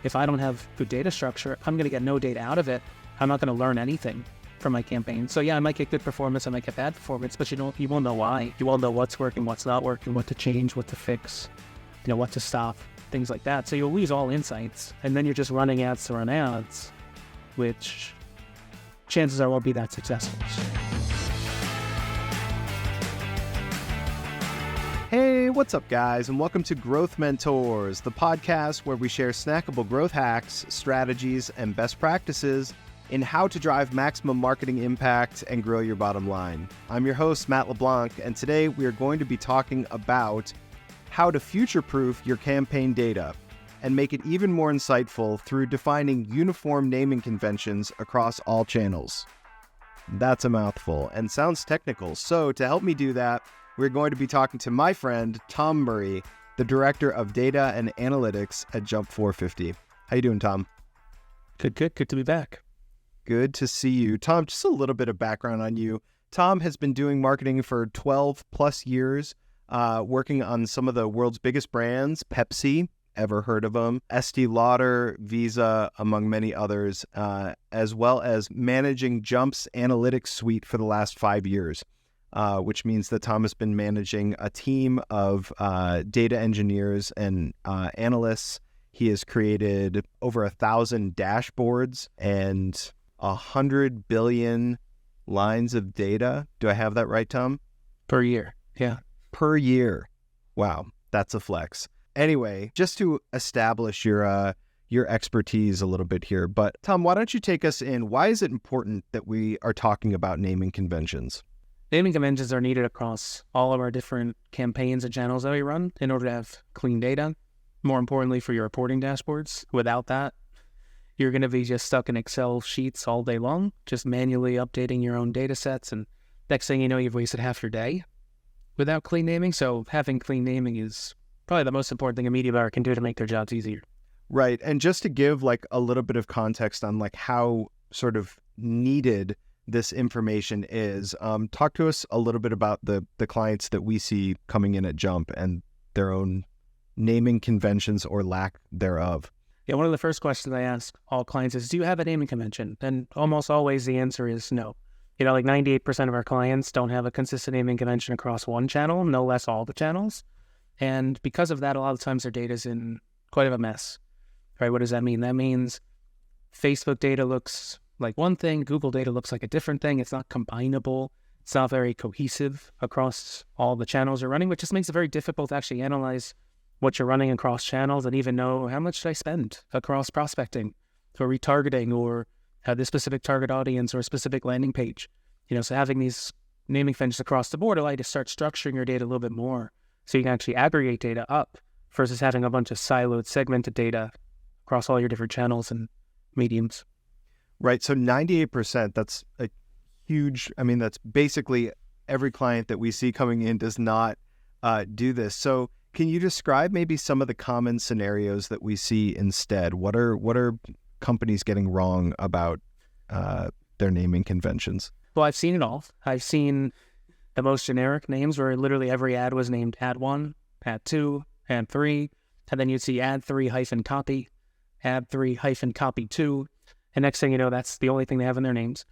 if I don't have good data structure, I'm going to get no data out of it. I'm not going to learn anything from my campaign. So yeah, I might get good performance, I might get bad performance, but you won't know why. You won't know what's working, what's not working, what to change, what to fix, what to stop, things like that. So you'll lose all insights, and then you're just running ads to run ads, which chances are won't be that successful. Hey, what's up, guys, and welcome to Growth Mentors, the podcast where we share snackable growth hacks, strategies, and best practices in how to drive maximum marketing impact and grow your bottom line. I'm your host, Matt LeBlanc, and today we are going to be talking about how to future-proof your campaign data and make it even more insightful through defining uniform naming conventions across all channels. That's a mouthful and sounds technical, so to help me do that, we're going to be talking to my friend, Tom Murray, the Director of Data and Analytics at Jump 450. How you doing, Tom? Good to be back. Good to see you. Tom, just a little bit of background on you. Tom has been doing marketing for 12 plus years, working on some of the world's biggest brands, Pepsi, ever heard of them, Estee Lauder, Visa, among many others, as well as managing Jump's analytics suite for the last 5 years. Which means that Tom has been managing a team of data engineers and analysts. He has created over 1,000 dashboards and 100 billion lines of data. Do I have that right, Tom? Per year, yeah. Per year. Wow, that's a flex. Anyway, just to establish your expertise a little bit here, but Tom, why don't you take us in? Why is it important that we are talking about naming conventions? Naming conventions are needed across all of our different campaigns and channels that we run in order to have clean data. More importantly, for your reporting dashboards. Without that, you're going to be just stuck in Excel sheets all day long, just manually updating your own data sets. And next thing you know, you've wasted half your day without clean naming. So having clean naming is probably the most important thing a media buyer can do to make their jobs easier. Right. And just to give like a little bit of context on like how sort of needed this information is, talk to us a little bit about the clients that we see coming in at Jump and their own naming conventions or lack thereof. Yeah, one of the first questions I ask all clients is, do you have a naming convention? And almost always the answer is no. Like 98% of our clients don't have a consistent naming convention across one channel, no less all the channels. And because of that, a lot of times their data is in quite of a mess. Right? What does that mean? That means Facebook data looks like one thing, Google data looks like a different thing. It's not combinable. It's not very cohesive across all the channels you're running, which just makes it very difficult to actually analyze what you're running across channels and even know how much should I spend across prospecting or retargeting or this specific target audience or a specific landing page. So having these naming conventions across the board allow you to start structuring your data a little bit more so you can actually aggregate data up versus having a bunch of siloed, segmented data across all your different channels and mediums. Right. So 98%, that's a huge, that's basically every client that we see coming in does not do this. So can you describe maybe some of the common scenarios that we see instead? What are companies getting wrong about their naming conventions? Well, I've seen it all. I've seen the most generic names where literally every ad was named ad 1, ad 2, ad 3, and then you'd see ad 3 hyphen copy, ad 3 hyphen copy 2. And next thing you know, that's the only thing they have in their names.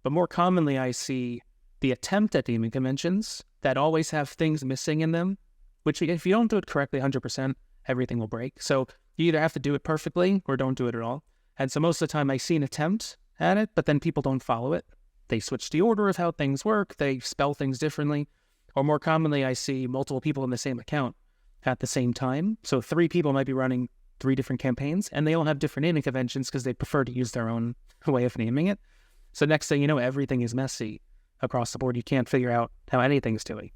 But more commonly, I see the attempt at naming conventions that always have things missing in them, which if you don't do it correctly 100%, everything will break. So you either have to do it perfectly or don't do it at all. And so most of the time I see an attempt at it, but then people don't follow it. They switch the order of how things work. They spell things differently. Or more commonly, I see multiple people in the same account at the same time. So 3 people might be running 3 different campaigns, and they all have different naming conventions because they prefer to use their own way of naming it. So next thing you know, everything is messy across the board. You can't figure out how anything's doing.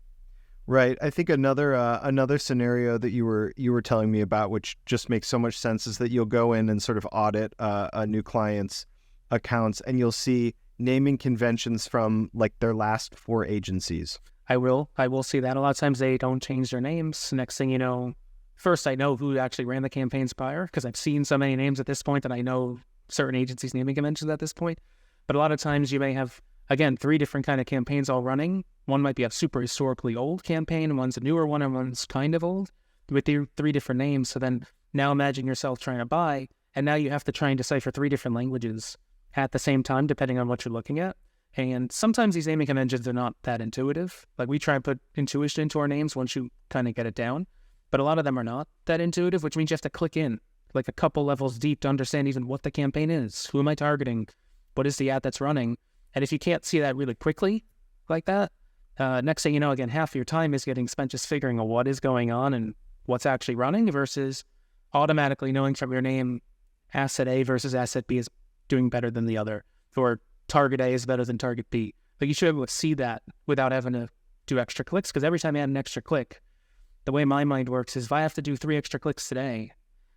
Right. I think another scenario that you were telling me about, which just makes so much sense, is that you'll go in and sort of audit a new client's accounts, and you'll see naming conventions from like their last 4 agencies. I will see that. A lot of times they don't change their names. Next thing you know, first I know who actually ran the campaigns prior because I've seen so many names at this point that I know certain agencies' naming conventions at this point. But a lot of times you may have, again, 3 different kind of campaigns all running. One might be a super historically old campaign, one's a newer one, and one's kind of old with the 3 different names. So then now imagine yourself trying to buy And now you have to try and decipher 3 different languages at the same time, depending on what you're looking at. And sometimes these naming conventions are not that intuitive. Like we try and put intuition into our names once you kind of get it down. But a lot of them are not that intuitive, which means you have to click in like a couple levels deep to understand even what the campaign is. Who am I targeting? What is the ad that's running? And if you can't see that really quickly like that, next thing you know, again, half your time is getting spent just figuring out what is going on and what's actually running versus automatically knowing from your name asset A versus asset B is doing better than the other, or target A is better than target B. But you should be able to see that without having to do extra clicks, because every time I add an extra click, the way my mind works is if I have to do 3 extra clicks today,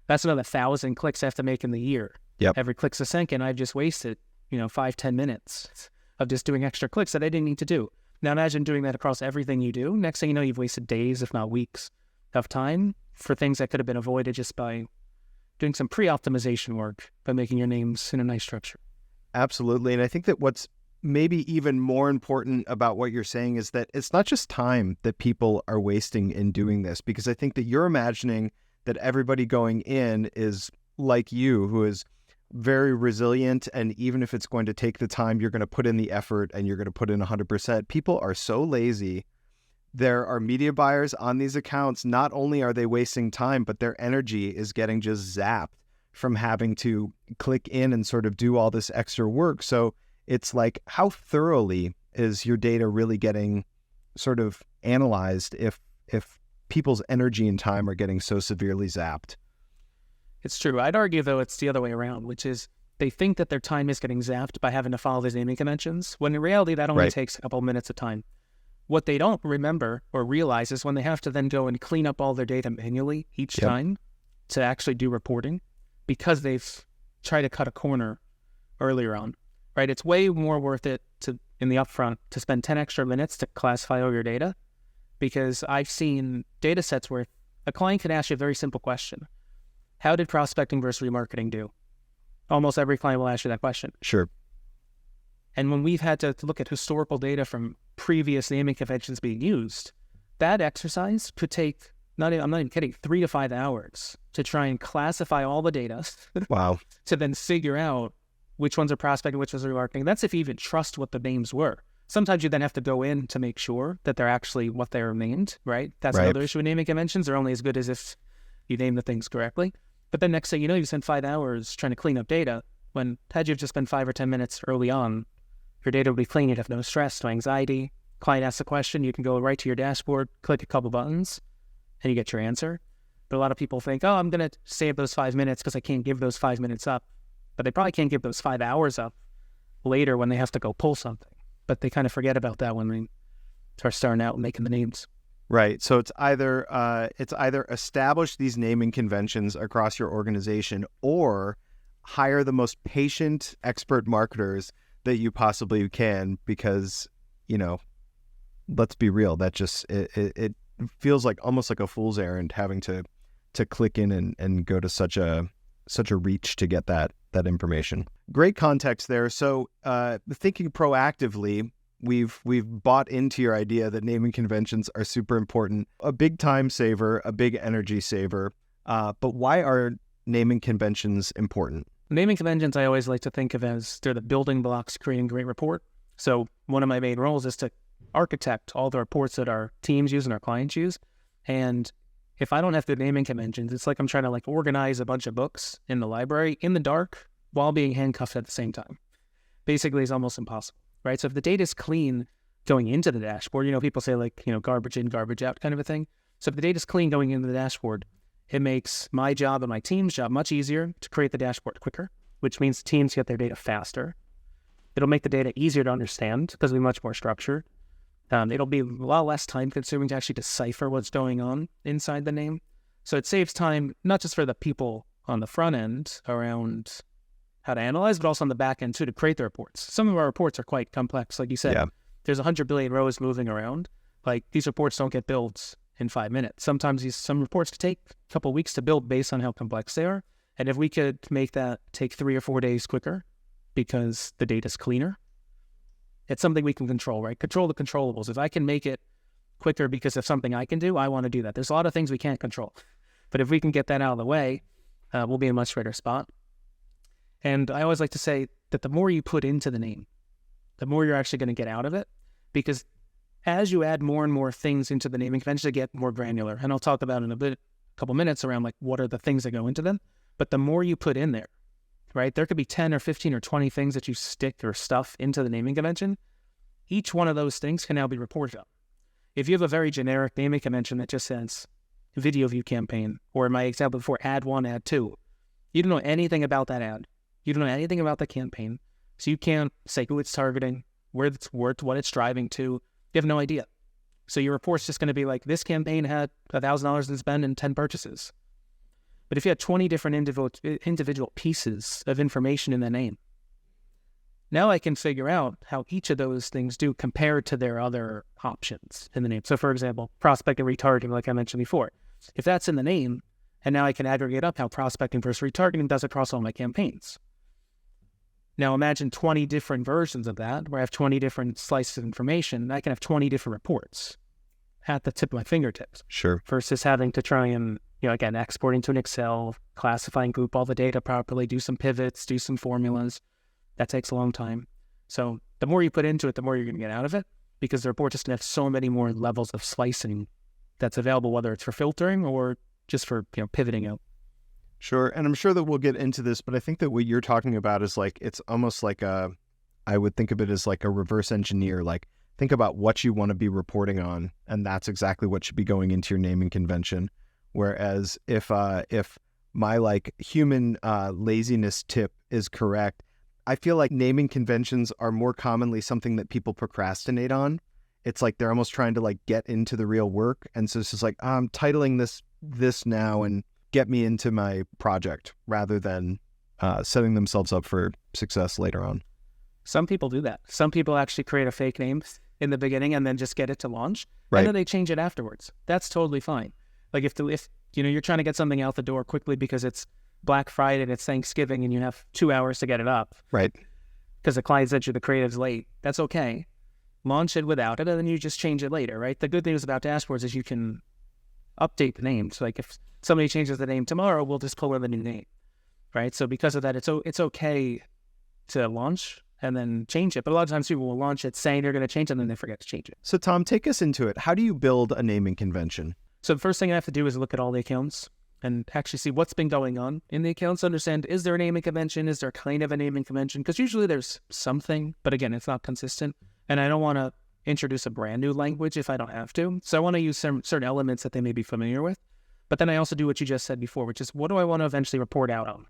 that's another 1,000 clicks I have to make in the year. Yep. Every click's a second. I've just wasted, 5-10 minutes of just doing extra clicks that I didn't need to do. Now imagine doing that across everything you do. Next thing you know, you've wasted days, if not weeks, of time for things that could have been avoided just by doing some pre-optimization work by making your names in a nice structure. Absolutely. And I think that what's maybe even more important about what you're saying is that it's not just time that people are wasting in doing this, because I think that you're imagining that everybody going in is like you, who is very resilient. And even if it's going to take the time, you're going to put in the effort and you're going to put in 100%. People are so lazy. There are media buyers on these accounts. Not only are they wasting time, but their energy is getting just zapped from having to click in and sort of do all this extra work. So it's like, how thoroughly is your data really getting sort of analyzed if people's energy and time are getting so severely zapped? It's true. I'd argue, though, it's the other way around, which is they think that their time is getting zapped by having to follow these naming conventions, when in reality, that only takes a couple minutes of time. What they don't remember or realize is when they have to then go and clean up all their data manually each time to actually do reporting, because they've tried to cut a corner earlier on, right? It's way more worth it to, in the upfront, to spend 10 extra minutes to classify all your data, because I've seen data sets where a client can ask you a very simple question. How did prospecting versus remarketing do? Almost every client will ask you that question. Sure. And when we've had to look at historical data from previous naming conventions being used, that exercise could take, I'm not even kidding, 3 to 5 hours to try and classify all the data. Wow. To then figure out which ones are prospecting, which ones are remarketing. That's if you even trust what the names were. Sometimes you then have to go in to make sure that they're actually what they're named, right? That's another issue with naming conventions. They're only as good as if you name the things correctly. But then next thing you know, you spend 5 hours trying to clean up data, when had you just spent 5 or 10 minutes early on, your data would be clean. You'd have no stress, no anxiety. Client asks a question, you can go right to your dashboard, click a couple buttons, and you get your answer. But a lot of people think, I'm going to save those 5 minutes because I can't give those 5 minutes up. But they probably can't give those 5 hours up later when they have to go pull something. But they kind of forget about that when they start starting out and making the names. Right. So it's either establish these naming conventions across your organization, or hire the most patient expert marketers that you possibly can, because, let's be real, that just it feels like almost like a fool's errand having to click in and go to such a reach to get that information. Great context there. So thinking proactively, we've bought into your idea that naming conventions are super important, a big time saver, a big energy saver. But why are naming conventions important? Naming conventions I always like to think of as they're the building blocks creating a great report. So one of my main roles is to architect all the reports that our teams use and our clients use. And if I don't have the naming conventions, it's like I'm trying to organize a bunch of books in the library in the dark while being handcuffed at the same time. Basically, it's almost impossible, right? So if the data is clean going into the dashboard, people say garbage in, garbage out kind of a thing. So if the data is clean going into the dashboard, it makes my job and my team's job much easier to create the dashboard quicker, which means teams get their data faster. It'll make the data easier to understand because it'll be much more structured. It'll be a lot less time consuming to actually decipher what's going on inside the name. So it saves time, not just for the people on the front end around how to analyze, but also on the back end too, to create the reports. Some of our reports are quite complex. Like you said, There's 100 billion rows moving around. These reports don't get built in 5 minutes. Sometimes some reports could take a couple of weeks to build based on how complex they are. And if we could make that take 3 or 4 days quicker because the data's cleaner, it's something we can control, right? Control the controllables. If I can make it quicker because of something I can do, I want to do that. There's a lot of things we can't control. But if we can get that out of the way, we'll be in a much better spot. And I always like to say that the more you put into the name, the more you're actually going to get out of it, because as you add more and more things into the naming convention, they get more granular. And I'll talk about in a couple minutes around like what are the things that go into them. But the more you put in there, right, there could be 10 or 15 or 20 things that you stick or stuff into the naming convention. Each one of those things can now be reported on. If you have a very generic naming convention that just says video view campaign, or in my example before, ad 1, ad 2, you don't know anything about that ad. You don't know anything about the campaign. So you can't say who it's targeting, where it's worth, what it's driving to. You have no idea. So your report's just going to be like, this campaign had $1,000 in spend and 10 purchases. But if you had 20 different individual pieces of information in the name, now I can figure out how each of those things do compared to their other options in the name. So for example, prospect and retargeting, like I mentioned before. If that's in the name, and now I can aggregate up how prospecting versus retargeting does across all my campaigns. Now imagine 20 different versions of that, where I have 20 different slices of information. I can have 20 different reports at the tip of my fingertips. Sure. Versus having to try and, again, exporting to an Excel, classify and group all the data properly, do some pivots, do some formulas. That takes a long time. So the more you put into it, the more you're going to get out of it, because the report just going to have so many more levels of slicing that's available, whether it's for filtering or just for pivoting out. Sure. And I'm sure that we'll get into this, but I think that what you're talking about is like, it's almost like I would think of it as like a reverse engineer. Like, think about what you want to be reporting on, and that's exactly what should be going into your naming convention. Whereas if my like human laziness tip is correct, I feel like naming conventions are more commonly something that people procrastinate on. It's like they're almost trying to like get into the real work. And so it's just like, I'm titling this now and get me into my project, rather than setting themselves up for success later on. Some people do that. Some people actually create a fake name in the beginning and then just get it to launch. Right. And then they change it afterwards. That's totally fine. Like if you're trying to get something out the door quickly because it's Black Friday and it's Thanksgiving and you have 2 hours to get it up. Right. Because the client sent you the creatives late. That's okay. Launch it without it, and then you just change it later, right? The good news about dashboards is you can update the names. Like if somebody changes the name tomorrow, we'll just pull in the new name, right? So because of that, it's okay to launch and then change it. But a lot of times people will launch it saying they're going to change it and then they forget to change it. So Tom, take us into it. How do you build a naming convention? So the first thing I have to do is look at all the accounts and actually see what's been going on in the accounts, understand, is there a naming convention? Is there kind of a naming convention? Because usually there's something, but again, it's not consistent. And I don't want to introduce a brand new language if I don't have to. So I want to use some certain elements that they may be familiar with. But then I also do what you just said before, which is what do I want to eventually report out on?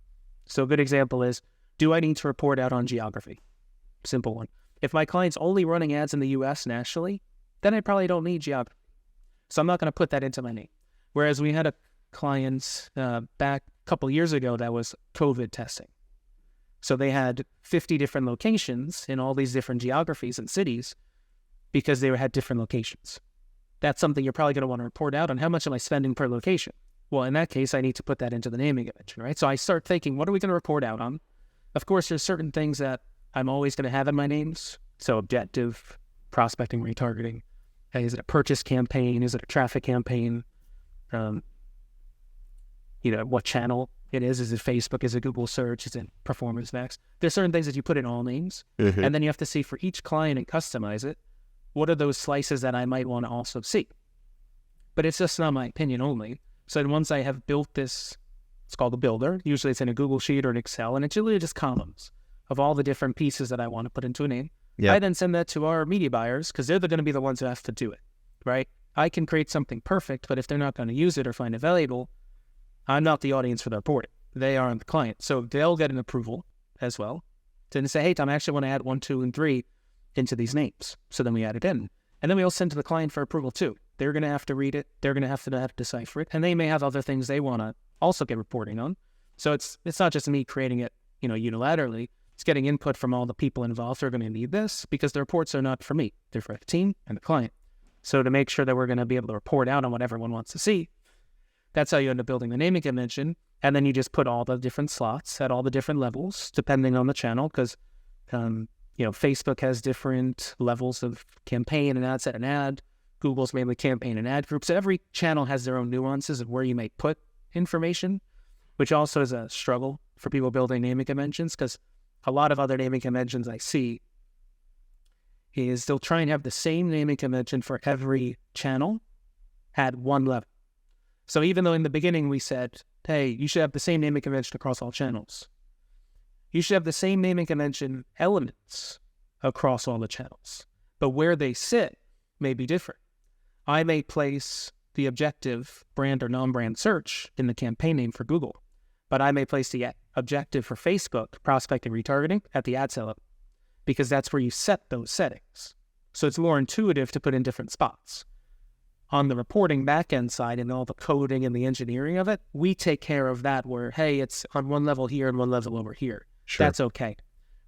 So a good example is, do I need to report out on geography? Simple one. If my client's only running ads in the US nationally, then I probably don't need geography. So I'm not going to put that into my name. Whereas we had a client back a couple years ago that was COVID testing. So they had 50 different locations in all these different geographies and cities because they had different locations. That's something you're probably going to want to report out on. How much am I spending per location? Well, in that case, I need to put that into the naming convention, right? So I start thinking, what are we going to report out on? Of course, there's certain things that I'm always going to have in my names. So objective, prospecting, retargeting. Hey, is it a purchase campaign? Is it a traffic campaign? What channel it is. Is it Facebook? Is it Google search? Is it performance max? There's certain things that you put in all names. Mm-hmm. And then you have to see for each client and customize it. What are those slices that I might want to also see? But it's just not my opinion only. So then once I have built this, it's called a builder. Usually it's in a Google Sheet or an Excel, and it's usually just columns of all the different pieces that I want to put into a name. Yep. I then send that to our media buyers because they're going to be the ones who have to do it, right? I can create something perfect, but if they're not going to use it or find it valuable, I'm not the audience for the reporting. They are the client. So they'll get an approval as well to say, hey, Tom, I actually want to add 1, 2, and 3 into these names. So then we add it in. And then we'll send to the client for approval too. They're going to have to read it. They're going to have to decipher it. And they may have other things they want to also get reporting on. So it's not just me creating it, unilaterally. It's getting input from all the people involved who are going to need this because the reports are not for me. They're for the team and the client. So to make sure that we're going to be able to report out on what everyone wants to see, that's how you end up building the naming convention. And then you just put all the different slots at all the different levels, depending on the channel, because, Facebook has different levels of campaign and ad set and ad. Google's mainly campaign and ad group. So every channel has their own nuances of where you may put information, which also is a struggle for people building naming conventions, because a lot of other naming conventions I see is they'll try and have the same naming convention for every channel at one level. So even though in the beginning we said, hey, you should have the same naming convention across all channels, you should have the same naming convention elements across all the channels, but where they sit may be different. I may place the objective brand or non-brand search in the campaign name for Google, but I may place the objective for Facebook, prospecting, retargeting, at the ad set level, because that's where you set those settings. So it's more intuitive to put in different spots. On the reporting backend side and all the coding and the engineering of it, we take care of that where, hey, it's on one level here and one level over here. Sure. That's okay.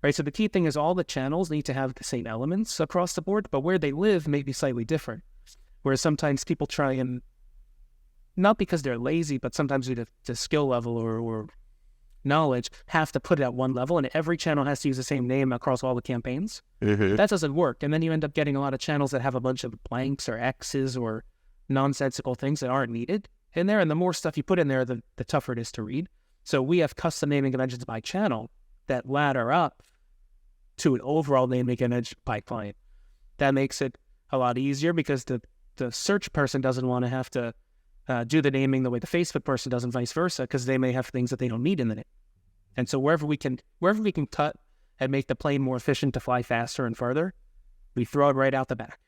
Right? So the key thing is all the channels need to have the same elements across the board, but where they live may be slightly different. Whereas sometimes people try and, not because they're lazy, but sometimes due to skill level or knowledge, have to put it at one level, and every channel has to use the same name across all the campaigns. Mm-hmm. That doesn't work. And then you end up getting a lot of channels that have a bunch of blanks or X's or nonsensical things that aren't needed in there. And the more stuff you put in there, the tougher it is to read. So we have custom naming conventions by channel that ladder up to an overall naming convention by client. That makes it a lot easier because the search person doesn't want to have to do the naming the way the Facebook person does and vice versa, because they may have things that they don't need in the name. And so wherever we can cut and make the plane more efficient to fly faster and further, we throw it right out the back.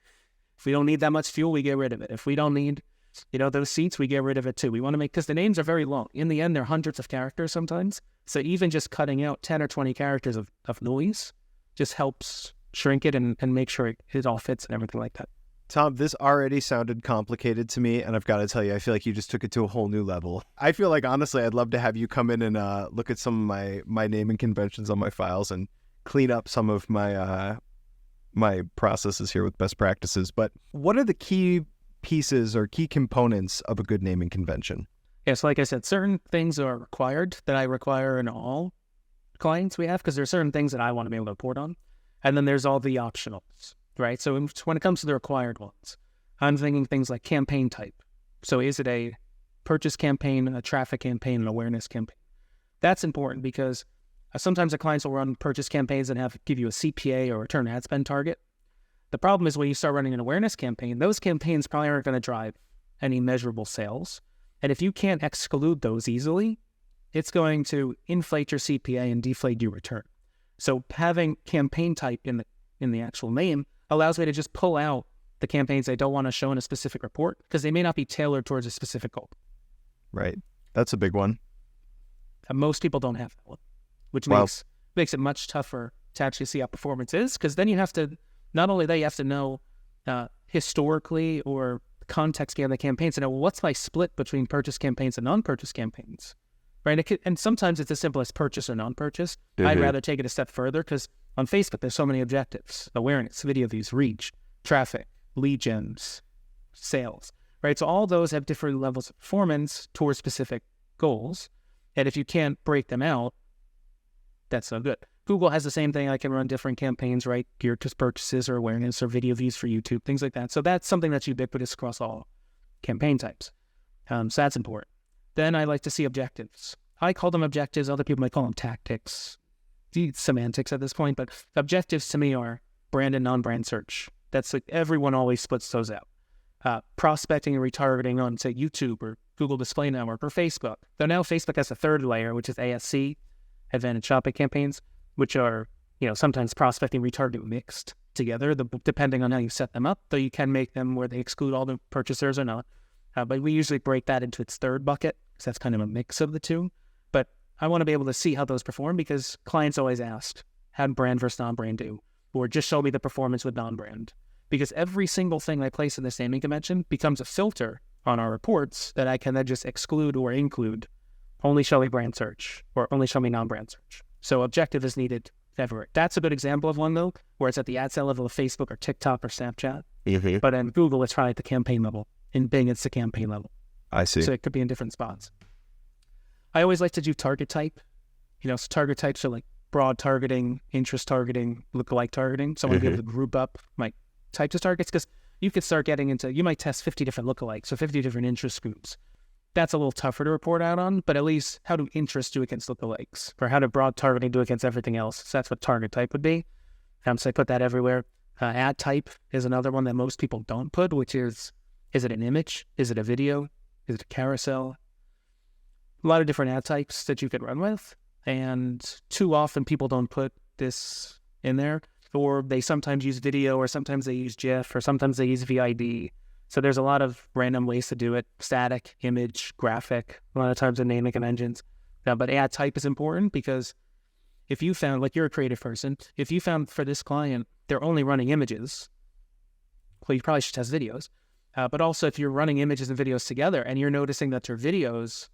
If we don't need that much fuel, we get rid of it. If we don't need, those seats, we get rid of it too. We want to make, because the names are very long. In the end, they're hundreds of characters sometimes. So even just cutting out 10 or 20 characters of noise just helps shrink it and make sure it all fits and everything like that. Tom, this already sounded complicated to me, and I've got to tell you, I feel like you just took it to a whole new level. I feel like, honestly, I'd love to have you come in and look at some of my naming conventions on my files and clean up some of my my processes here with best practices. But what are the key pieces or key components of a good naming convention? Yeah, so like I said, certain things are required that I require in all clients we have, because there are certain things that I want to be able to report on. And then there's all the optionals, right? So when it comes to the required ones, I'm thinking things like campaign type. So is it a purchase campaign, a traffic campaign, an awareness campaign? That's important because sometimes the clients will run purchase campaigns and give you a CPA or return ad spend target. The problem is when you start running an awareness campaign, those campaigns probably aren't going to drive any measurable sales. And if you can't exclude those easily, it's going to inflate your CPA and deflate your return. So having campaign type in the actual name allows me to just pull out the campaigns I don't want to show in a specific report because they may not be tailored towards a specific goal. Right. That's a big one. And most people don't have that one, which makes it much tougher to actually see how performance is, because then you have to, not only that, you have to know historically or context behind the campaigns to know, well, what's my split between purchase campaigns and non-purchase campaigns, right? And sometimes it's as simple as purchase or non-purchase. Mm-hmm. I'd rather take it a step further because on Facebook, there's so many objectives: awareness, video views, reach, traffic, lead gens, sales, right? So all those have different levels of performance towards specific goals. And if you can't break them out, that's no good. Google has the same thing. I can run different campaigns, right? Geared to purchases or awareness or video views for YouTube, things like that. So that's something that's ubiquitous across all campaign types. So that's important. Then I like to see objectives. I call them objectives. Other people might call them tactics. Semantics at this point, but objectives to me are brand and non-brand search. That's like everyone always splits those out. Prospecting and retargeting on, say, YouTube or Google Display Network or Facebook. Though now Facebook has a third layer, which is ASC, Advantage Shopping Campaigns, which are, sometimes prospecting and retargeting mixed together, depending on how you set them up. Though you can make them where they exclude all the purchasers or not. But we usually break that into its third bucket, because that's kind of a mix of the two. But I want to be able to see how those perform, because clients always ask, how brand versus non-brand do? Or just show me the performance with non-brand. Because every single thing I place in this naming convention becomes a filter on our reports that I can then just exclude or include. Only show me brand search or only show me non-brand search. So objective is needed everywhere. That's a good example of one, though, where it's at the ad set level of Facebook or TikTok or Snapchat. Mm-hmm. But in Google, it's probably at the campaign level. In Bing, it's the campaign level. I see. So it could be in different spots. I always like to do target type. So target types are like broad targeting, interest targeting, lookalike targeting. So I want to be able to group up my types of targets, because you could start getting into, you might test 50 different lookalikes, so 50 different interest groups. That's a little tougher to report out on, but at least how do interests do against lookalikes, or how do broad targeting do against everything else? So that's what target type would be. So I put that everywhere. Ad type is another one that most people don't put, which is it an image? Is it a video? Is it a carousel? A lot of different ad types that you could run with. And too often people don't put this in there, or they sometimes use video, or sometimes they use GIF, or sometimes they use VID. So there's a lot of random ways to do it: static, image, graphic, a lot of times in naming conventions. But ad type is important, because if you found, like, you're a creative person, if you found for this client, they're only running images, well, you probably should test videos. But also if you're running images and videos together and you're noticing that your videos,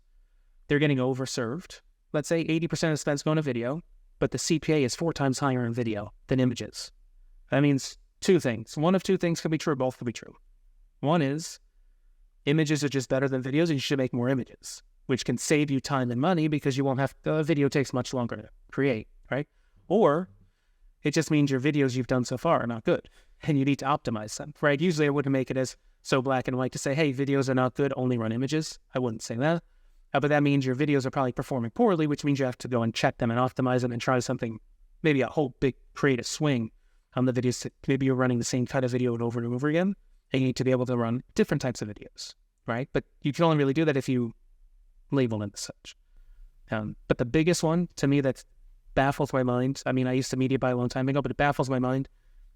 they're getting overserved. Let's say 80% of spend's going to video, but the CPA is 4 times higher in video than images. That means 2 things. One of 2 things can be true, both can be true. One is images are just better than videos, and you should make more images, which can save you time and money because you won't have, the video takes much longer to create, right? Or it just means your videos you've done so far are not good and you need to optimize them, right? Usually I wouldn't make it as so black and white to say, hey, videos are not good, only run images. I wouldn't say that. But that means your videos are probably performing poorly, which means you have to go and check them and optimize them and try something, maybe a whole big creative swing on the videos. Maybe you're running the same kind of video over and over again, and you need to be able to run different types of videos, right? But you can only really do that if you label them as such. But the biggest one to me that baffles my mind, I mean, I used to media buy a long time ago, but it baffles my mind,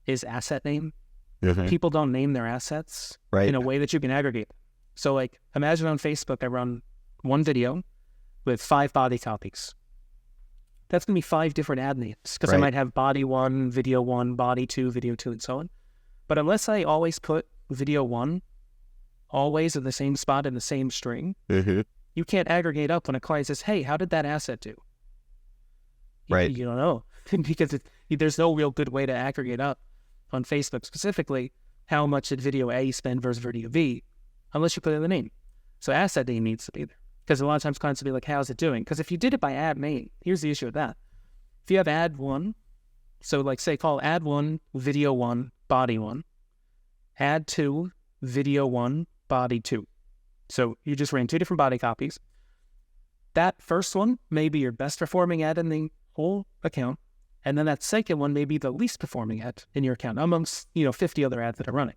is asset name. Mm-hmm. People don't name their assets in a way that you can aggregate. So like, imagine on Facebook, I run one video with 5 body copies. That's going to be 5 different ad names, because I might have body 1, video 1, body 2, video 2, and so on. But unless I always put video 1 always in the same spot in the same string, you can't aggregate up when a client says, hey, how did that asset do? You don't know, because there's no real good way to aggregate up on Facebook specifically how much did video A spend versus video B, unless you put in the name. So asset name needs to be there, because a lot of times clients will be like, how's it doing? Because if you did it by ad name, here's the issue with that. If you have ad 1, so like say call ad 1, video 1, body 1, ad 2, video 1, body 2. So you just ran 2 different body copies. That first one may be your best performing ad in the whole account, and then that second one may be the least performing ad in your account amongst 50 other ads that are running.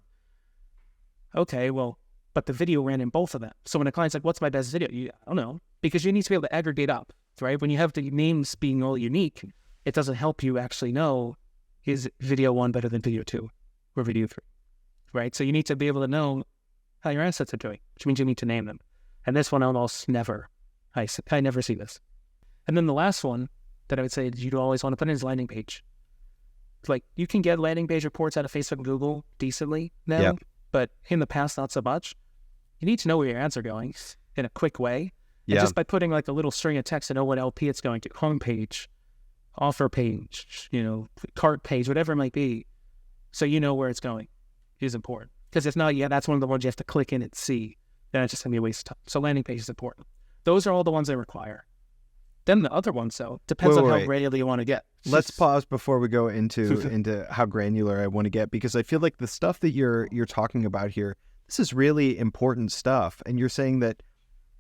Okay, well, but the video ran in both of them. So when a client's like, what's my best video? I don't know, because you need to be able to aggregate up, right? When you have the names being all unique, it doesn't help you actually know, is video 1 better than video 2 or video 3, right? So you need to be able to know how your assets are doing, which means you need to name them. And this one almost never, I never see this. And then the last one that I would say you'd always want to put in is landing page. Like, you can get landing page reports out of Facebook and Google decently now, but in the past, not so much. You need to know where your ads are going in a quick way. And just by putting like a little string of text to know what LP it's going to, home page, offer page, cart page, whatever it might be, so you know where it's going, is important. Because if not, that's one of the ones you have to click in and see. Then it's just going to be a waste of time. So landing page is important. Those are all the ones I require. Then the other ones, though, depends on how granular you want to get. Let's pause before we go into how granular I want to get, because I feel like the stuff that you're talking about here, this is really important stuff. And you're saying that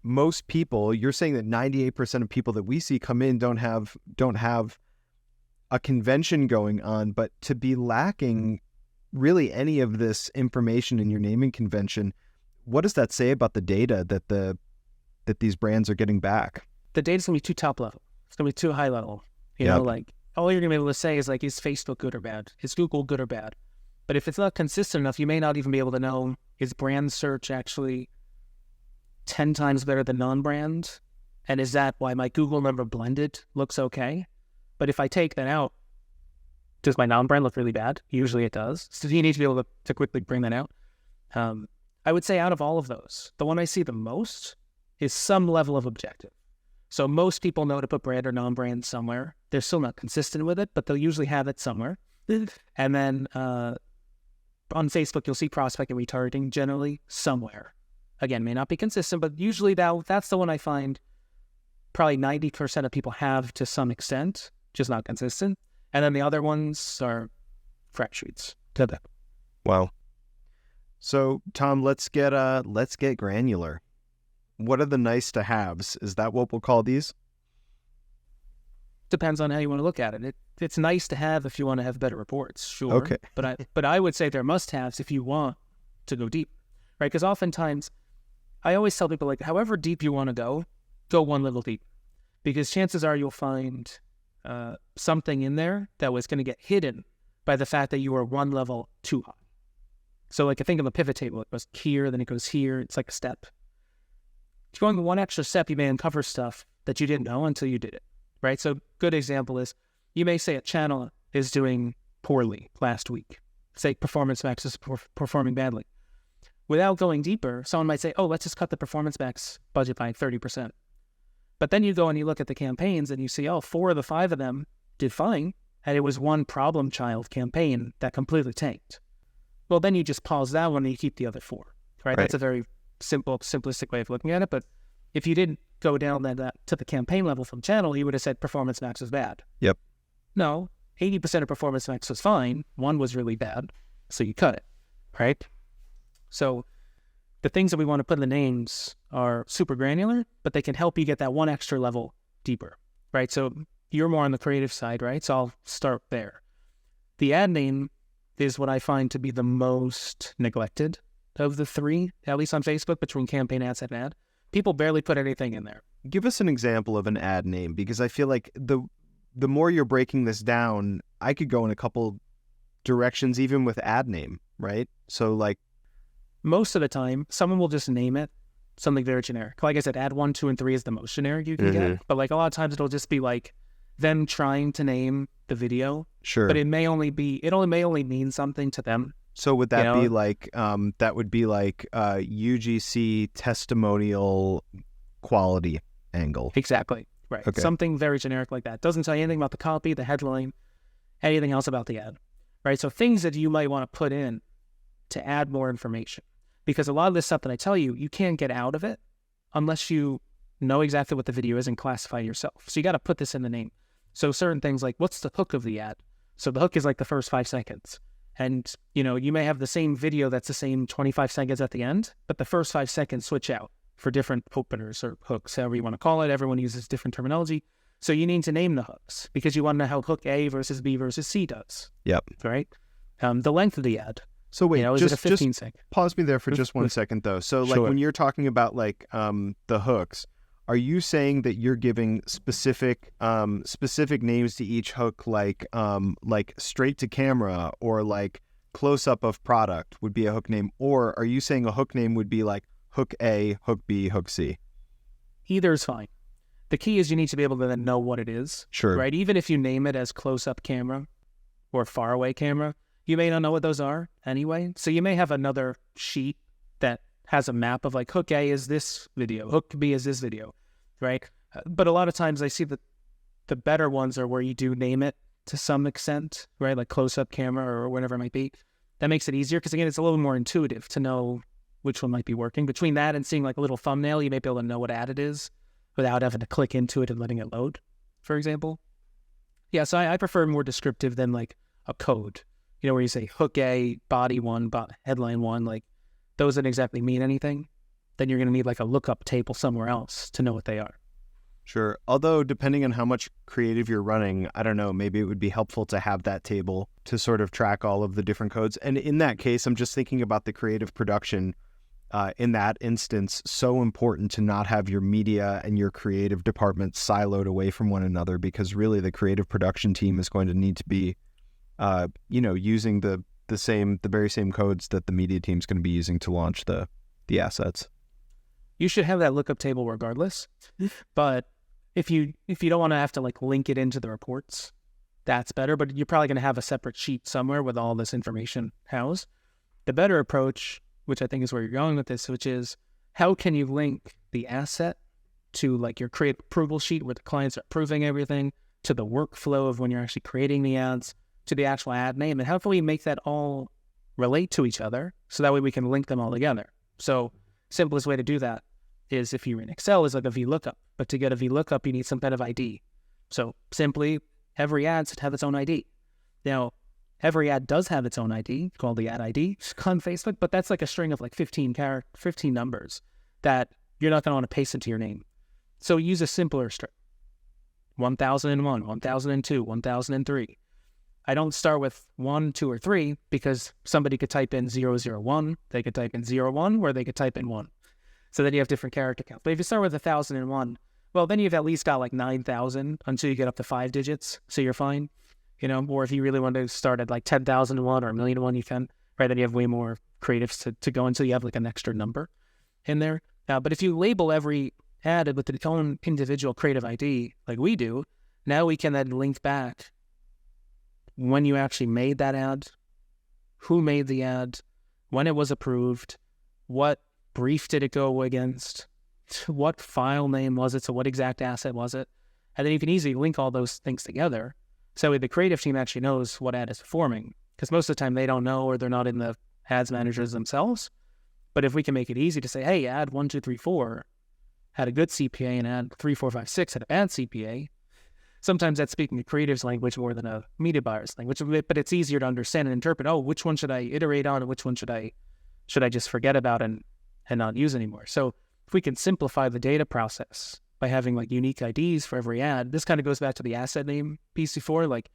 most people, you're saying that 98% of people that we see come in don't have a convention going on, but to be lacking really any of this information in your naming convention, what does that say about the data that these brands are getting back? The data's going to be too top level. It's going to be too high level. You know, like, all you're going to be able to say is like, is Facebook good or bad? Is Google good or bad? But if it's not consistent enough, you may not even be able to know, is brand search actually 10 times better than non-brand? And is that why my Google number blended looks okay? But if I take that out, does my non-brand look really bad? Usually it does. So you need to be able to quickly bring that out. I would say out of all of those, the one I see the most is some level of objective. So most people know to put brand or non-brand somewhere. They're still not consistent with it, but they'll usually have it somewhere. And then on Facebook, you'll see prospect and retargeting generally somewhere. Again, may not be consistent, but usually that's the one I find probably 90% of people have to some extent, just not consistent. And then the other ones are fact sheets. Wow. So Tom, let's get granular. what are the nice to haves? Is that what we'll call these? Depends on how you want to look at it. It's nice to have if you want to have better reports, sure. Okay. But I would say they're must-haves if you want to go deep, right? Because oftentimes, I always tell people, like, however deep you want to go one level deep. Because chances are you'll find something in there that was going to get hidden by the fact that you were one level too high. So, like, I think of a pivot table. It goes here, then it goes here. It's like a step. If you're going one extra step, you may uncover stuff that you didn't know until you did it, right? So, good example is, you may say a channel is doing poorly last week. Say Performance Max is performing badly. Without going deeper, someone might say, oh, let's just cut the Performance Max budget by 30%. But then you go and you look at the campaigns and you see, oh, 4 of the 5 of them did fine. And it was one problem child campaign that completely tanked. Well, then you just pause that one and you keep the other 4, right? That's a very simplistic way of looking at it. But if you didn't go down that to the campaign level from channel, you would have said Performance Max was bad. Yep. No, 80% of Performance Max was fine. 1 was really bad. So you cut it, right? So the things that we want to put in the names are super granular, but they can help you get that one extra level deeper, right? So you're more on the creative side, right? So I'll start there. The ad name is what I find to be the most neglected of the 3, at least on Facebook, between campaign, ad set, and ad. People barely put anything in there. Give us an example of an ad name, because I feel like the more you're breaking this down, I could go in a couple directions even with ad name, right? So like, most of the time, someone will just name it something very generic. Like I said, ad 1, 2, and 3 is the most generic you can get. But like a lot of times it'll just be like them trying to name the video. Sure. But it may only mean something to them. So would that be like, that would be like UGC testimonial quality angle? Exactly. Right. Okay. Something very generic like that. Doesn't tell you anything about the copy, the headline, anything else about the ad. Right. So things that you might want to put in to add more information. Because a lot of this stuff that I tell you, you can't get out of it unless you know exactly what the video is and classify it yourself. So you got to put this in the name. So certain things like, what's the hook of the ad? So the hook is like the first 5 seconds. And, you may have the same video that's the same 25 seconds at the end, but the first 5 seconds switch out for different openers or hooks, however you want to call it. Everyone uses different terminology. So you need to name the hooks because you want to know how hook A versus B versus C does. Yep. Right? The length of the ad. So wait, is it a 15 second? Pause me there for just 1 second though. So like when you're talking about like the hooks, are you saying that you're giving specific names to each hook, like straight to camera or like close up of product would be a hook name, or are you saying a hook name would be like hook A, hook B, hook C? Either is fine. The key is you need to be able to then know what it is. Sure. Right? Even if you name it as close up camera or far away camera, you may not know what those are anyway. So you may have another sheet that has a map of like hook A is this video, hook B is this video, right? But a lot of times I see that the better ones are where you do name it to some extent, right? Like close-up camera or whatever it might be. That makes it easier because, again, it's a little more intuitive to know which one might be working. Between that and seeing like a little thumbnail, you may be able to know what ad it is without having to click into it and letting it load, for example. Yeah, so I prefer more descriptive than like a code. Where you say hook A, body 1, headline 1, like those don't exactly mean anything. Then you're going to need like a lookup table somewhere else to know what they are. Sure. Although depending on how much creative you're running, I don't know, maybe it would be helpful to have that table to sort of track all of the different codes. And in that case, I'm just thinking about the creative production. In that instance, so important to not have your media and your creative department siloed away from one another, because really the creative production team is going to need to be using the very same codes that the media team is going to be using to launch the assets. You should have that lookup table regardless. But if you don't want to have to like link it into the reports, that's better. But you're probably going to have a separate sheet somewhere with all this information housed. The better approach, which I think is where you're going with this, which is how can you link the asset to like your creative approval sheet where the clients are approving everything, to the workflow of when you're actually creating the ads, to the actual ad name, and how can we make that all relate to each other so that way we can link them all together. So simplest way to do that is, if you're in Excel, is like a VLOOKUP. But to get a VLOOKUP, you need some kind of ID. So simply, every ad should have its own ID. Now, every ad does have its own ID, called the ad ID on Facebook, but that's like a string of like 15 numbers that you're not going to want to paste into your name. So use a simpler string. 1001, 1002, 1003. I don't start with 1, 2, or 3 because somebody could type in 001, they could type in 01, or they could type in 1. So then you have different character counts. But if you start with 1001, well, then you've at least got like 9,000 until you get up to 5 digits. So you're fine, or if you really want to start at like 10,001 or 1,000,001, you can, right? Then you have way more creatives to go until you have like an extra number in there. But if you label every ad with its own individual creative ID, like we do, now we can then link back when you actually made that ad, who made the ad, when it was approved, what brief did it go against, what file name was it, so what exact asset was it, and then you can easily link all those things together. So the creative team actually knows what ad is performing, because most of the time they don't know or they're not in the ads managers themselves. But if we can make it easy to say, hey, ad 1, 2, 3, 4 had a good CPA and ad 3, 4, 5, 6 had a bad CPA, sometimes that's speaking a creative's language more than a media buyer's language, but it's easier to understand and interpret, oh, which one should I iterate on and which one should I just forget about and not use anymore. So if we can simplify the data process by having like unique IDs for every ad, this kind of goes back to the asset name piece before, like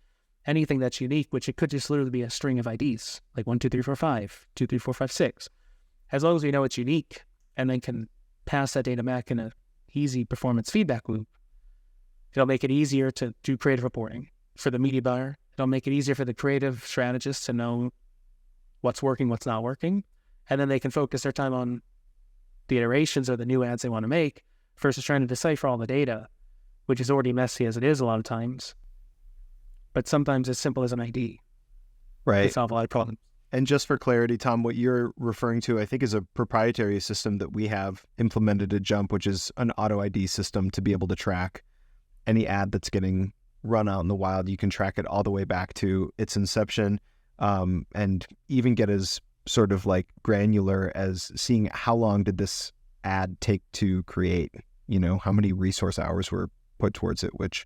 anything that's unique, which it could just literally be a string of IDs, like 1, 2, 3, 4, 5, 2, 3, 4, 5, 6. As long as we know it's unique and then can pass that data back in a easy performance feedback loop, it'll make it easier to do creative reporting for the media buyer. It'll make it easier for the creative strategist to know what's working, what's not working. And then they can focus their time on the iterations or the new ads they want to make versus trying to decipher all the data, which is already messy as it is a lot of times. But sometimes as simple as an ID. Right. Can solve a lot of problems. And just for clarity, Tom, what you're referring to, I think, is a proprietary system that we have implemented at Jump, which is an auto ID system to be able to track any ad that's getting run out in the wild. You can track it all the way back to its inception, and even get as sort of like granular as seeing how long did this ad take to create, how many resource hours were put towards it, which,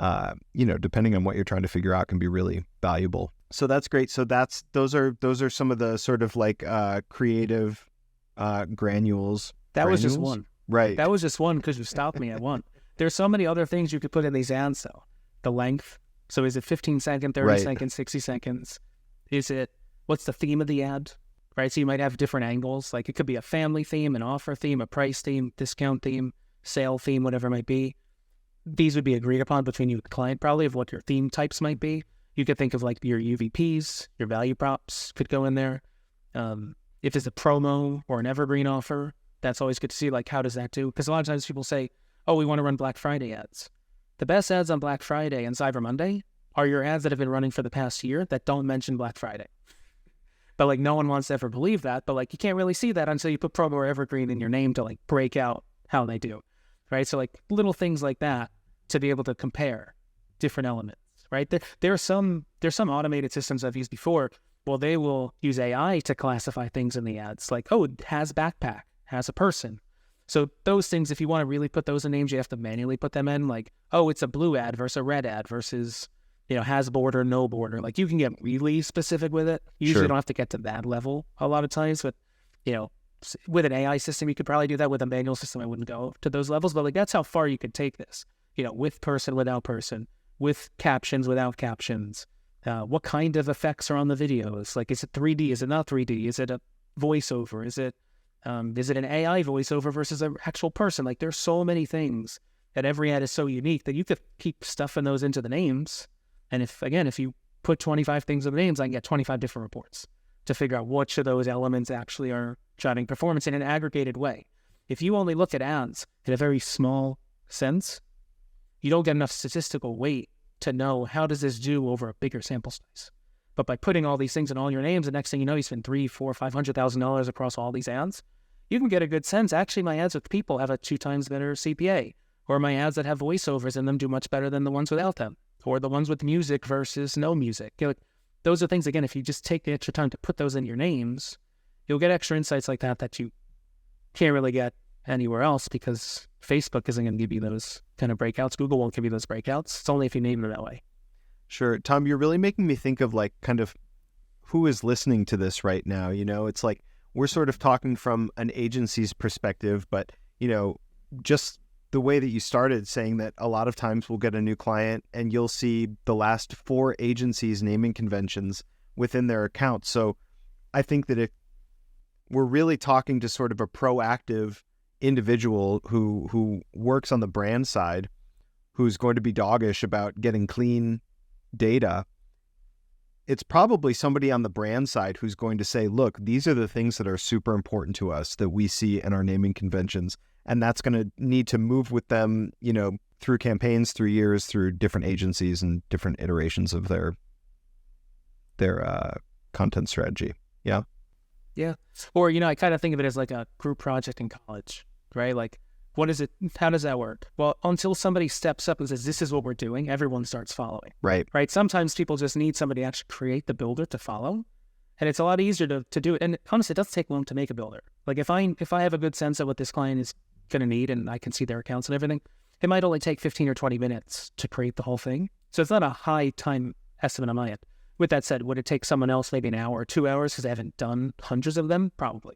depending on what you're trying to figure out, can be really valuable. So that's great. So those are some of the sort of like creative granules. That was just one. Right. That was just one because you stopped me at one. There's so many other things you could put in these ads though. The length. So is it 15 seconds, 30 seconds, 60 seconds? What's the theme of the ad? Right. So you might have different angles. Like it could be a family theme, an offer theme, a price theme, discount theme, sale theme, whatever it might be. These would be agreed upon between you and the client probably of what your theme types might be. You could think of like your UVPs, your value props could go in there. If it's a promo or an evergreen offer, that's always good to see, like, how does that do? Because a lot of times people say, oh, we want to run Black Friday ads. The best ads on Black Friday and Cyber Monday are your ads that have been running for the past year that don't mention Black Friday. But like no one wants to ever believe that, but like you can't really see that until you put promo or evergreen in your name to like break out how they do, right? So like little things like that to be able to compare different elements. Right? There are some automated systems I've used before. Well, they will use AI to classify things in the ads. Like, oh, it has backpack, has a person. So those things, if you want to really put those in names, you have to manually put them in. Like, oh, it's a blue ad versus a red ad versus, has border, no border. Like you can get really specific with it. You usually don't have to get to that level a lot of times. But, with an AI system, you could probably do that. With a manual system, I wouldn't go to those levels. But like that's how far you could take this, with person, without person, with captions, without captions, what kind of effects are on the videos? Like, is it 3D? Is it not 3D? Is it a voiceover? Is it an AI voiceover versus an actual person? Like, there's so many things that every ad is so unique that you could keep stuffing those into the names. And if you put 25 things in the names, I can get 25 different reports to figure out which of those elements actually are driving performance in an aggregated way. If you only look at ads in a very small sense, you don't get enough statistical weight to know how does this do over a bigger sample size. But by putting all these things in all your names, the next thing you know, you spend $300,000, $400,000, $500,000 across all these ads. You can get a good sense. Actually, my ads with people have a 2 times better CPA, or my ads that have voiceovers in them do much better than the ones without them, or the ones with music versus no music. Those are things, again, if you just take the extra time to put those in your names, you'll get extra insights like that you can't really get anywhere else because Facebook isn't going to give you those kind of breakouts. Google won't give you those breakouts. It's only if you name them that way. Sure. Tom, you're really making me think of like kind of who is listening to this right now. It's like we're sort of talking from an agency's perspective, but just the way that you started saying that a lot of times we'll get a new client and you'll see the last 4 agencies' naming conventions within their account. So I think that if we're really talking to sort of a proactive individual who works on the brand side, who's going to be doggish about getting clean data, it's probably somebody on the brand side who's going to say, look, these are the things that are super important to us that we see in our naming conventions. And that's going to need to move with them, through campaigns, through years, through different agencies and different iterations of their content strategy. Yeah. Yeah. Or, I kind of think of it as like a group project in college, right? Like, what is it? How does that work? Well, until somebody steps up and says, this is what we're doing, everyone starts following. Right. Right. Sometimes people just need somebody to actually create the builder to follow. And it's a lot easier to do it. And honestly, it doesn't take long to make a builder. Like if I have a good sense of what this client is going to need and I can see their accounts and everything, it might only take 15 or 20 minutes to create the whole thing. So it's not a high time estimate on my end. With that said, would it take someone else maybe an hour or 2 hours because they haven't done hundreds of them? Probably.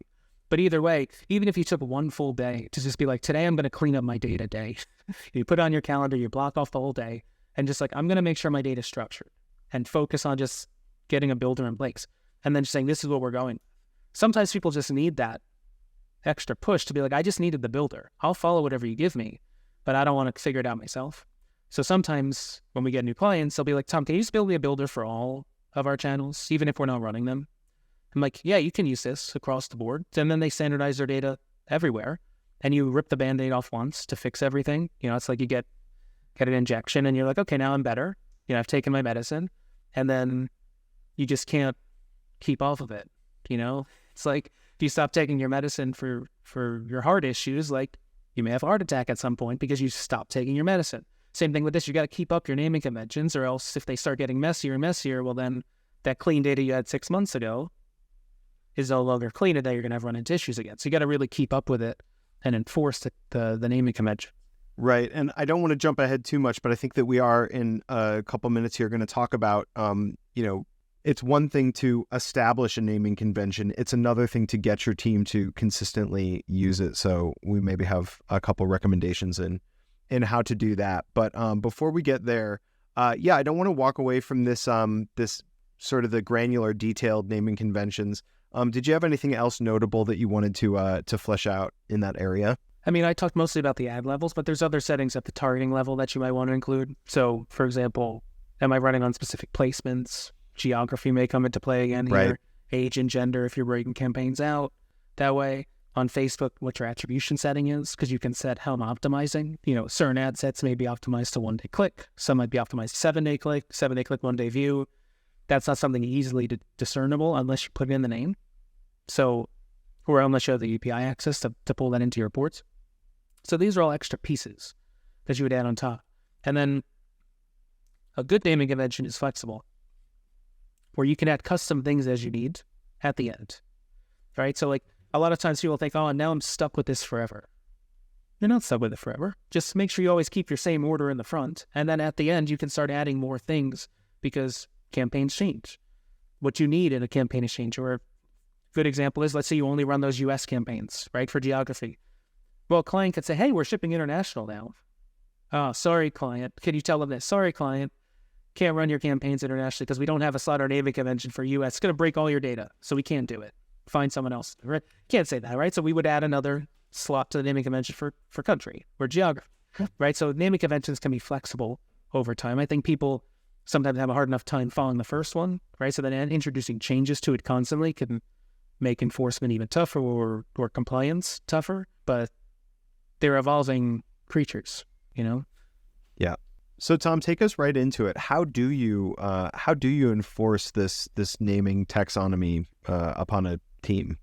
But either way, even if you took one full day to just be like, today I'm going to clean up my data day. You put it on your calendar, you block off the whole day, and just like, I'm going to make sure my data is structured and focus on just getting a builder in place. And then just saying, this is what we're going. Sometimes people just need that extra push to be like, I just needed the builder. I'll follow whatever you give me, but I don't want to figure it out myself. So sometimes when we get new clients, they'll be like, Tom, can you just build me a builder for all of our channels, even if we're not running them? I'm like, yeah, you can use this across the board. And then they standardize their data everywhere. And you rip the Band-Aid off once to fix everything. It's like you get an injection and you're like, okay, now I'm better. I've taken my medicine. And then you just can't keep off of it. It's like if you stop taking your medicine for your heart issues, like you may have a heart attack at some point because you stopped taking your medicine. Same thing with this. You got to keep up your naming conventions, or else if they start getting messier and messier, well, then that clean data you had 6 months ago is no longer clean, and then you're going to have run into issues again. So you got to really keep up with it and enforce the naming convention. Right. And I don't want to jump ahead too much, but I think that we are in a couple minutes here going to talk about, it's one thing to establish a naming convention. It's another thing to get your team to consistently use it. So we maybe have a couple recommendations in how to do that. But before we get there, I don't want to walk away from this this sort of the granular, detailed naming conventions. Did you have anything else notable that you wanted to flesh out in that area? I mean, I talked mostly about the ad levels, but there's other settings at the targeting level that you might want to include. So, for example, am I running on specific placements? Geography may come into play again here. Right. Age and gender if you're breaking campaigns out that way. On Facebook, what your attribution setting is, because you can set how I'm optimizing. Certain ad sets may be optimized to 1-day click. Some might be optimized to 7-day click, 7-day click, 1-day view. That's not something easily discernible unless you put it in the name. So, or unless you have the API access to pull that into your reports. So these are all extra pieces that you would add on top. And then a good naming convention is flexible, where you can add custom things as you need at the end, right? So like a lot of times people think, oh, now I'm stuck with this forever. You're not stuck with it forever. Just make sure you always keep your same order in the front. And then at the end, you can start adding more things because campaigns change. What you need in a campaign is change. Or a good example is, let's say you only run those US campaigns, right, for geography. Well, a client could say, hey, we're shipping international now. Oh, sorry, client. Can you tell them this? Sorry, client. Can't run your campaigns internationally because we don't have a slot or naming convention for US. It's going to break all your data, so we can't do it. Find someone else. Right? Can't say that, right? So we would add another slot to the naming convention for country or geography, right? So naming conventions can be flexible over time. I think people sometimes have a hard enough time following the first one, right? So then introducing changes to it constantly can make enforcement even tougher or compliance tougher, but they're evolving creatures, Yeah. So Tom, take us right into it. How do you enforce this naming taxonomy upon a team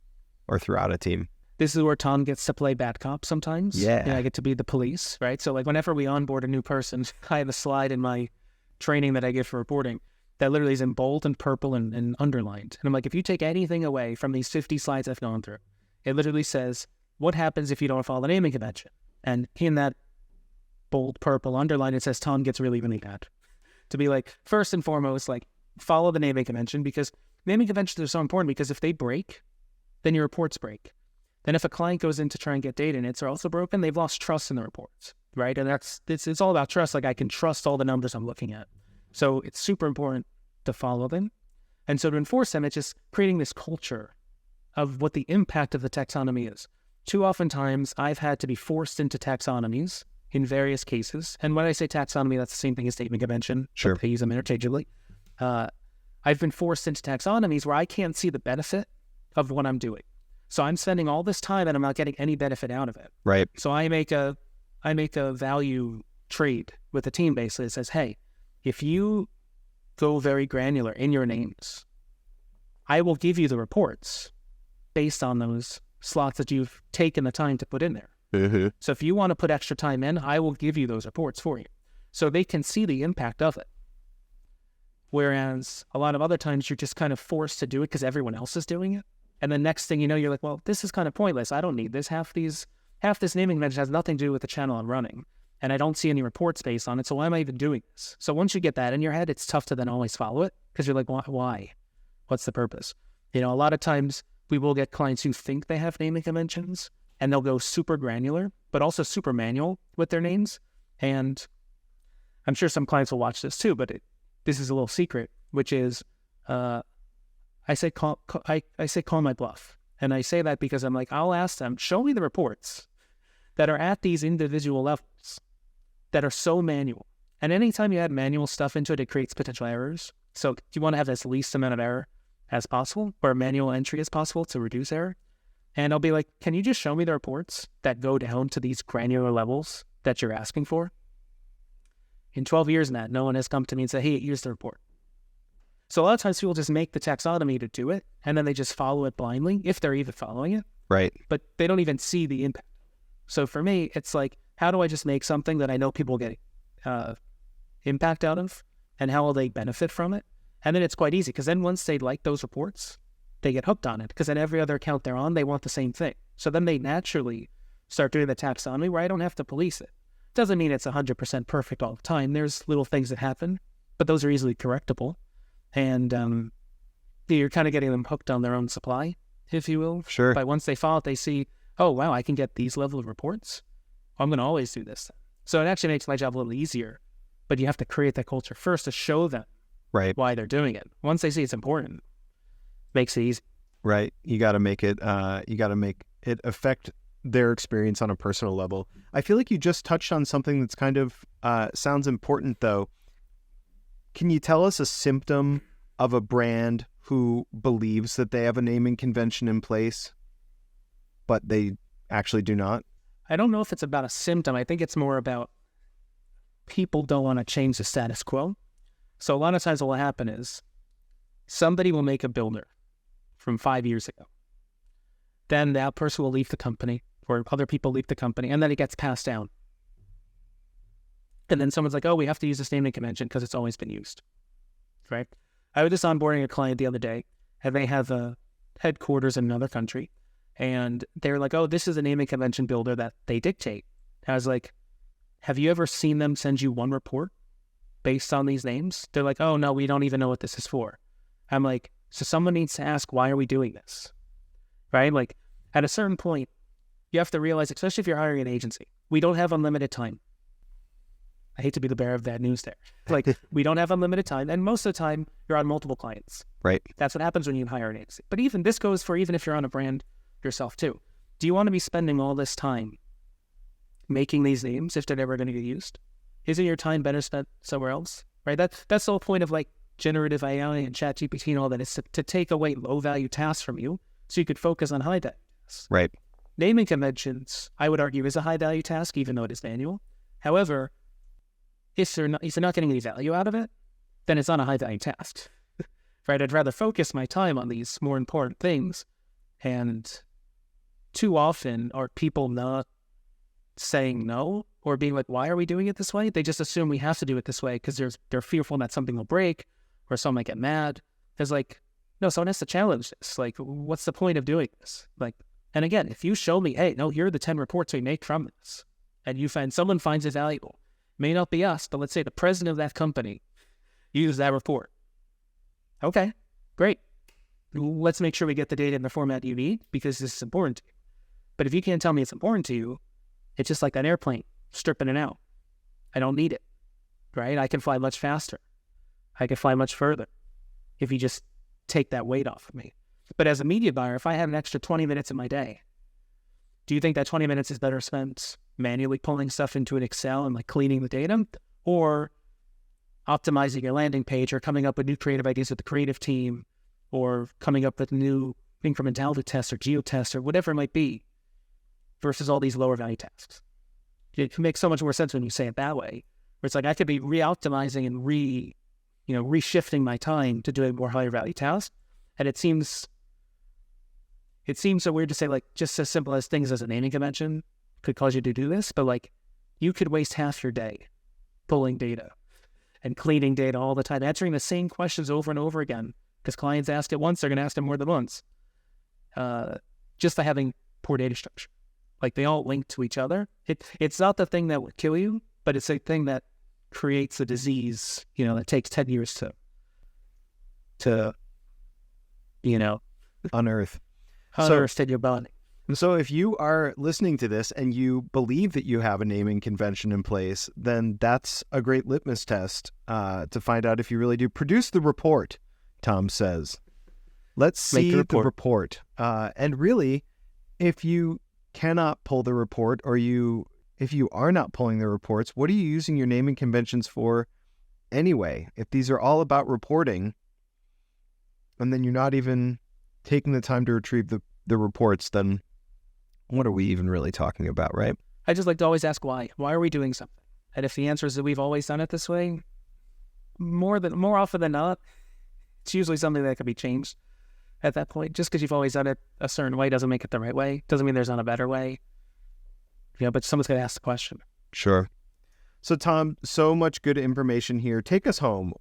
or throughout a team? This is where Tom gets to play bad cop sometimes. Yeah. I get to be the police, right? So like whenever we onboard a new person, I have a slide in my training that I give for reporting that literally is in bold and purple and underlined. And I'm like, if you take anything away from these 50 slides I've gone through, it literally says, what happens if you don't follow the naming convention? And in that bold purple underline, it says Tom gets really, really bad. To be like, first and foremost, like follow the naming convention, because naming conventions are so important, because if they break, then your reports break. Then if a client goes in to try and get data and it's also broken, they've lost trust in the reports, right? And it's all about trust. Like I can trust all the numbers I'm looking at. So it's super important to follow them. And so to enforce them, it's just creating this culture of what the impact of the taxonomy is. Too often times, I've had to be forced into taxonomies in various cases. And when I say taxonomy, that's the same thing as naming convention. Sure. They use them interchangeably. I've been forced into taxonomies where I can't see the benefit of what I'm doing. So I'm spending all this time and I'm not getting any benefit out of it. Right. So I make a value trade with the team basically that says, hey, if you go very granular in your names, I will give you the reports based on those slots that you've taken the time to put in there. Mm-hmm. So if you want to put extra time in, I will give you those reports for you. So they can see the impact of it. Whereas a lot of other times you're just kind of forced to do it because everyone else is doing it. And the next thing you know, you're like, well, this is kind of pointless. I don't need this. Half this naming convention has nothing to do with the channel I'm running. And I don't see any reports based on it. So why am I even doing this? So once you get that in your head, it's tough to then always follow it because you're like, why? What's the purpose? A lot of times we will get clients who think they have naming conventions and they'll go super granular, but also super manual with their names. And I'm sure some clients will watch this too, but this is a little secret, which is I say call my bluff. And I say that because I'm like, I'll ask them, show me the reports that are at these individual levels that are so manual. And anytime you add manual stuff into it, it creates potential errors. So you want to have as least amount of error as possible, or manual entry as possible to reduce error. And I'll be like, can you just show me the reports that go down to these granular levels that you're asking for? In 12 years in that, no one has come to me and said, hey, here's the report. So a lot of times people just make the taxonomy to do it, and then they just follow it blindly, if they're even following it. Right. But they don't even see the impact. So for me, it's like, how do I just make something that I know people get impact out of, and how will they benefit from it? And then it's quite easy, because then once they like those reports, they get hooked on it, because then every other account they're on, they want the same thing. So then they naturally start doing the taxonomy where I don't have to police it. Doesn't mean it's 100% perfect all the time. There's little things that happen, but those are easily correctable. And you're kind of getting them hooked on their own supply, if you will. Sure. But once they follow it, they see, oh, wow, I can get these level of reports. I'm going to always do this. So it actually makes my job a little easier, but you have to create that culture first to show them why they're doing it. Once they see it's important, it makes it easy. Right. You got to make it affect their experience on a personal level. I feel like you just touched on something that's kind of sounds important, though. Can you tell us a symptom of a brand who believes that they have a naming convention in place, but they actually do not? I don't know if it's about a symptom. I think it's more about people don't want to change the status quo. So a lot of times what will happen is somebody will make a builder from 5 years ago. Then that person will leave the company, or other people leave the company, and then it gets passed down. And then someone's like, oh, we have to use this naming convention because it's always been used, right? I was just onboarding a client the other day, and they have a headquarters in another country, and they're like, oh, this is a naming convention builder that they dictate. I was like, have you ever seen them send you one report based on these names? They're like, oh, no, we don't even know what this is for. I'm like, so someone needs to ask, why are we doing this, right? Like, at a certain point, you have to realize, especially if you're hiring an agency, we don't have unlimited time. I hate to be the bearer of bad news there. Like, we don't have unlimited time, and most of the time, you're on multiple clients. Right. That's what happens when you hire an agency. But even this goes for even if you're on a brand yourself too. Do you want to be spending all this time making these names if they're never going to get used? Isn't your time better spent somewhere else? Right? That's the whole point of like generative AI and ChatGPT and all that, is to take away low-value tasks from you so you could focus on high-value tasks. Right. Naming conventions, I would argue, is a high-value task, even though it is manual. However, if you're not getting any value out of it, then it's not a high-value task. Right? I'd rather focus my time on these more important things. And too often are people not saying no or being like, why are we doing it this way? They just assume we have to do it this way because they're fearful that something will break or someone might get mad. There's like, no, someone has to challenge this. Like, what's the point of doing this? Like, and again, if you show me, hey, no, here are the 10 reports we make from this, and you find someone finds it valuable, may not be us, but let's say the president of that company used that report. Okay, great. Let's make sure we get the data in the format you need because this is important to you. But if you can't tell me it's important to you, it's just like that airplane, stripping it out. I don't need it, right? I can fly much faster. I can fly much further if you just take that weight off of me. But as a media buyer, if I had an extra 20 minutes in my day, do you think that 20 minutes is better spent manually pulling stuff into an Excel and like cleaning the data, or optimizing your landing page, or coming up with new creative ideas with the creative team, or coming up with new incrementality tests or geotests or whatever it might be, versus all these lower value tasks? It makes so much more sense when you say it that way, where it's like I could be re-optimizing and reshifting my time to doing more higher value tasks. And it seems so weird to say, like, just as simple as things as a naming convention could cause you to do this, but like you could waste half your day pulling data and cleaning data all the time, answering the same questions over and over again, because clients ask it once, they're going to ask it more than once, just by having poor data structure. Like, they all link to each other. It's not the thing that would kill you, but it's a thing that creates a disease, that takes 10 years to unearth in your body. So if you are listening to this and you believe that you have a naming convention in place, then that's a great litmus test to find out if you really do. Produce the report, Tom says. Let's see the report. And really, if you cannot pull the report, or if you are not pulling the reports, what are you using your naming conventions for anyway? If these are all about reporting, and then you're not even taking the time to retrieve the reports, then what are we even really talking about, right? I just like to always ask why. Why are we doing something? And if the answer is that we've always done it this way, more often than not, it's usually something that could be changed at that point. Just because you've always done it a certain way doesn't make it the right way. Doesn't mean there's not a better way. But someone's got to ask the question. Sure. So Tom, so much good information here. Take us home.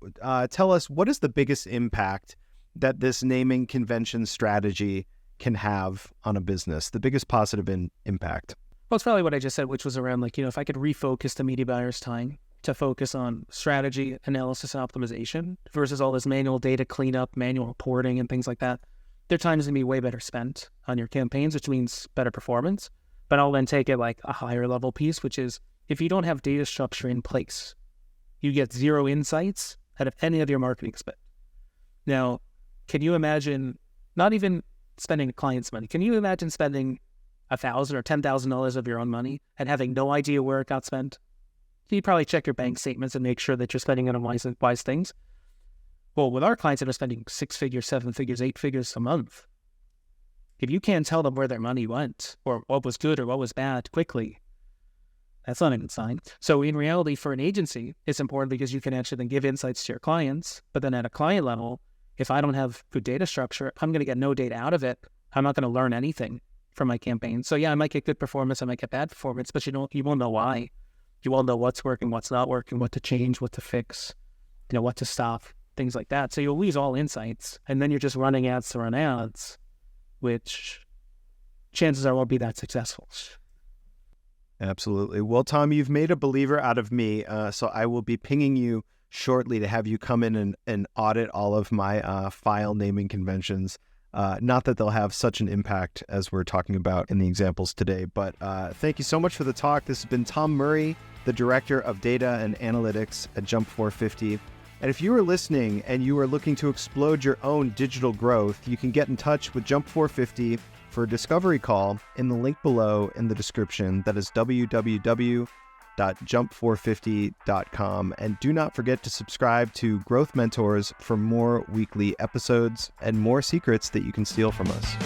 Tell us, what is the biggest impact that this naming convention strategy can have on a business, the biggest positive impact? Well, it's probably what I just said, which was around if I could refocus the media buyer's time to focus on strategy, analysis, and optimization versus all this manual data cleanup, manual reporting, and things like that, their time is going to be way better spent on your campaigns, which means better performance. But I'll then take it like a higher level piece, which is if you don't have data structure in place, you get zero insights out of any of your marketing spend. Now, can you imagine not even spending a client's money? Can you imagine spending $1,000 or $10,000 of your own money and having no idea where it got spent? You probably check your bank statements and make sure that you're spending it on wise things. Well, with our clients that are spending 6 figures, 7 figures, 8 figures a month, if you can't tell them where their money went or what was good or what was bad quickly, that's not a good sign. So in reality, for an agency, it's important because you can actually then give insights to your clients. But then at a client level, if I don't have good data structure, I'm going to get no data out of it. I'm not going to learn anything from my campaign. So yeah, I might get good performance, I might get bad performance, but you won't know why. You won't know what's working, what's not working, what to change, what to fix, what to stop, things like that. So you'll lose all insights, and then you're just running ads to run ads, which chances are won't be that successful. Absolutely. Well, Tom, you've made a believer out of me, so I will be pinging you shortly to have you come in and audit all of my file naming conventions. Not that they'll have such an impact as we're talking about in the examples today, but thank you so much for the talk. This has been Tom Murray, the Director of Data and Analytics at Jump 450. And if you are listening and you are looking to explode your own digital growth, you can get in touch with Jump 450 for a discovery call in the link below in the description. That is www.jump450.com. And do not forget to subscribe to Growth Mentors for more weekly episodes and more secrets that you can steal from us.